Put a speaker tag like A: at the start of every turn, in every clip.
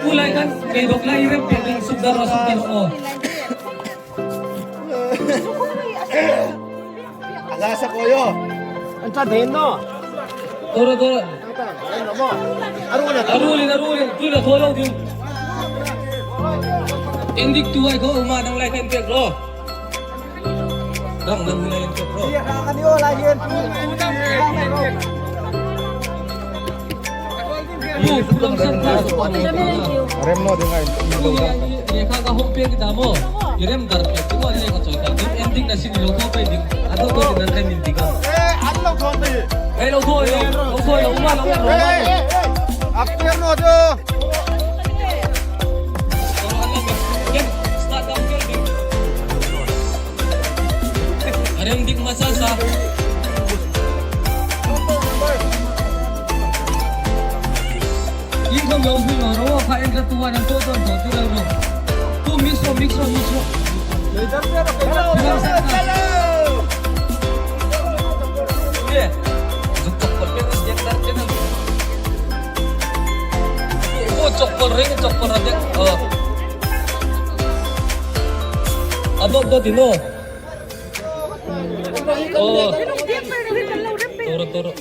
A: Kulay kan, bedok lang irem, bedok sugar masuk oh.
B: Alasa koyo. Anta deno.
A: Toro.
B: Ano mo?
A: Arulin. Tula tolong din. Indik tuai ko umadang lain ke bro. Dang lain ke bro.
B: Iya kanio lain.
A: Pulang serta.
B: Rem no dengan
A: Ini kakak hompe kita mo. Irem darpe. Tunggu ini kau coba. Ending nasi di logo pe di. Atau kau di nanti minti kau.
B: ano konti.
A: Logo umah.
B: Apa no do?
A: Arem dik masasa. Ikaw yung pinoro, kain ka tuwa ng todo, tira. Tu mixo. Yeah. Cokol ring. Cokol aja. Oh. Abang to dino. Oh. Toro.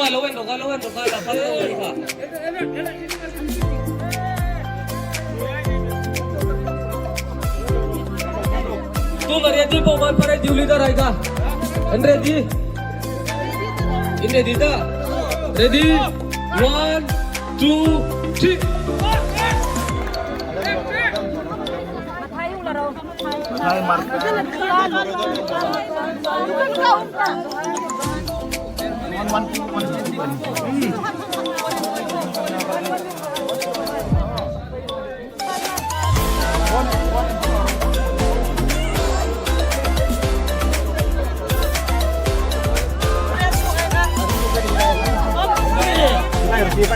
A: Kalawin, kala ka. Tunggu ready po, man para di ulit aray ka. And ready? Ready ta? Ready? 1, 2, 3.
B: Hai marka.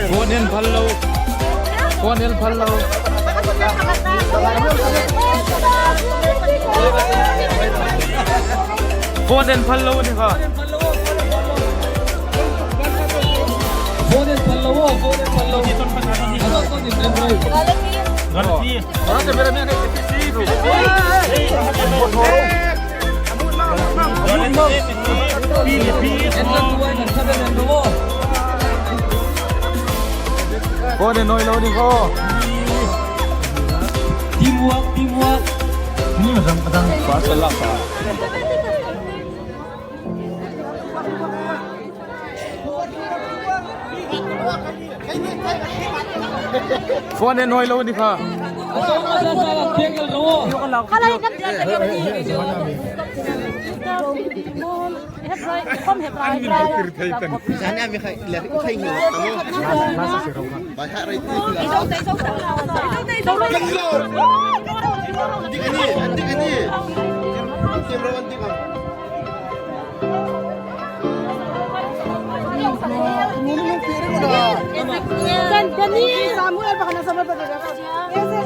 C: Foden Pallo. Foden Pallo nih kak.
A: Foden Pallo. Ano to din Android?
C: Ganti.
B: Orang sebenarnya kayak
C: Foden Noilo nih kok.
A: Teamwork.
C: Ini pedang pasal lah pak. Foden Noilo nih kak.
A: Ano masasalat tinggal no?
D: Kalay nagdala ka
B: Sana may kay nyo. Nasa siro ka. Baha right dito. Anti kani. Siyempre anti ka.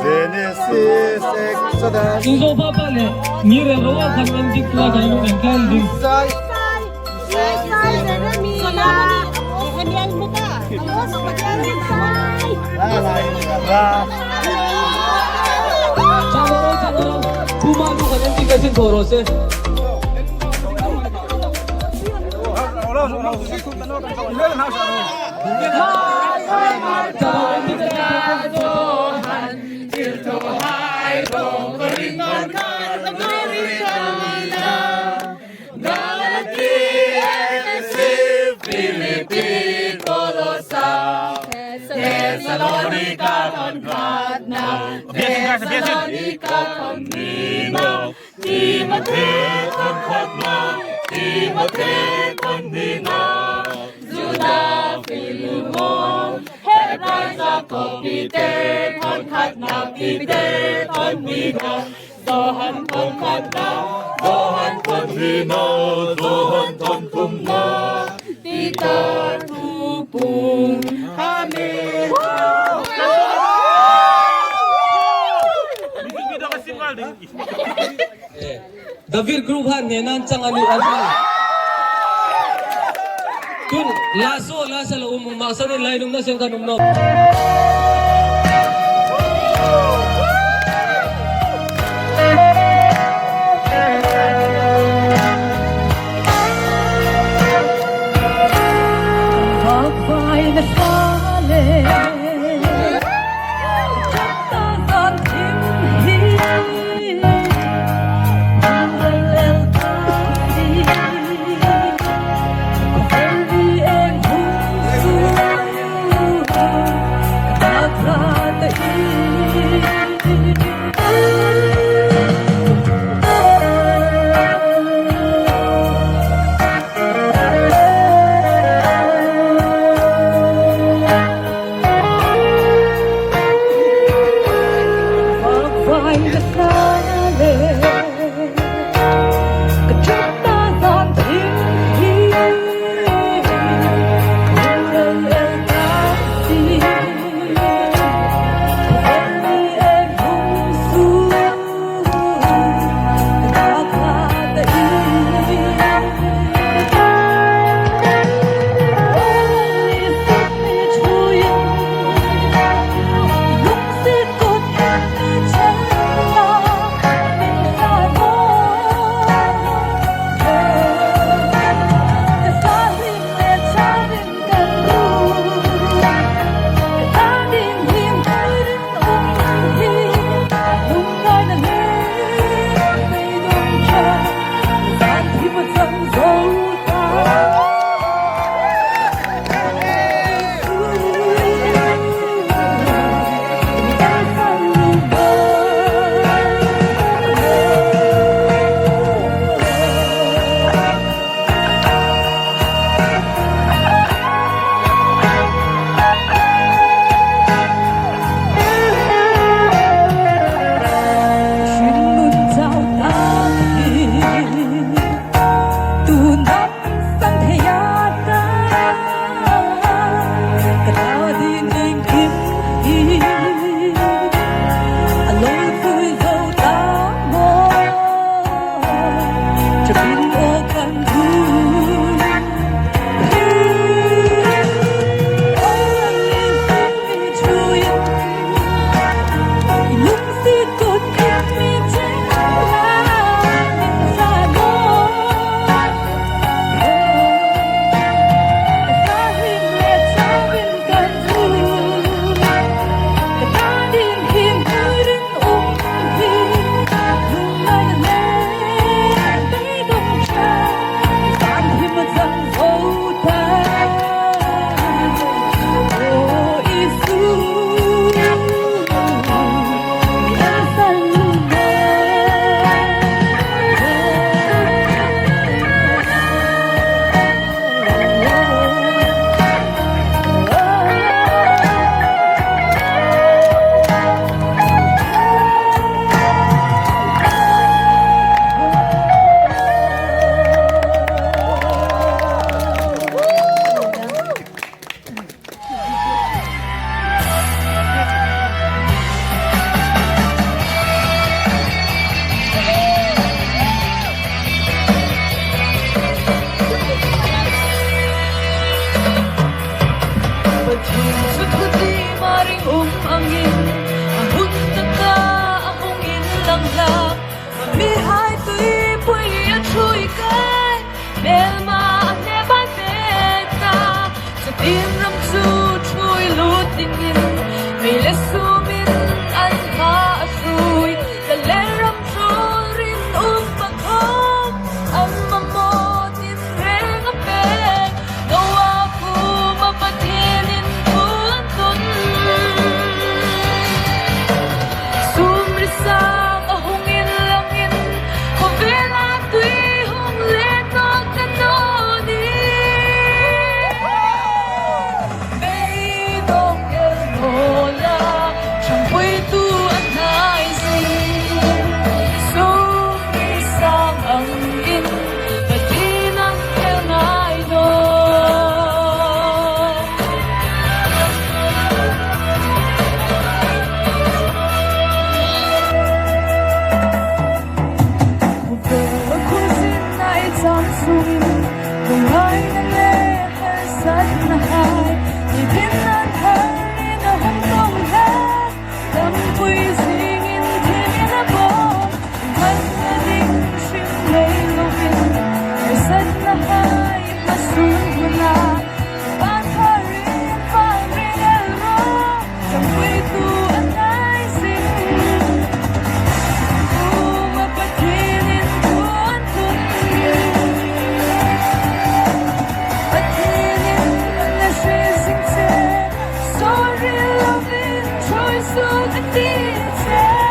B: Genesis, Exodus.
A: Inzo papa le, mire roa kan ending la kan yung engkal din. Chalo, bumago kan ending kasi boros eh. Davir group han ne nancang ani alfa. Kun laso lasa la umum maksanin lainung na siyang kanum no.
D: the distance.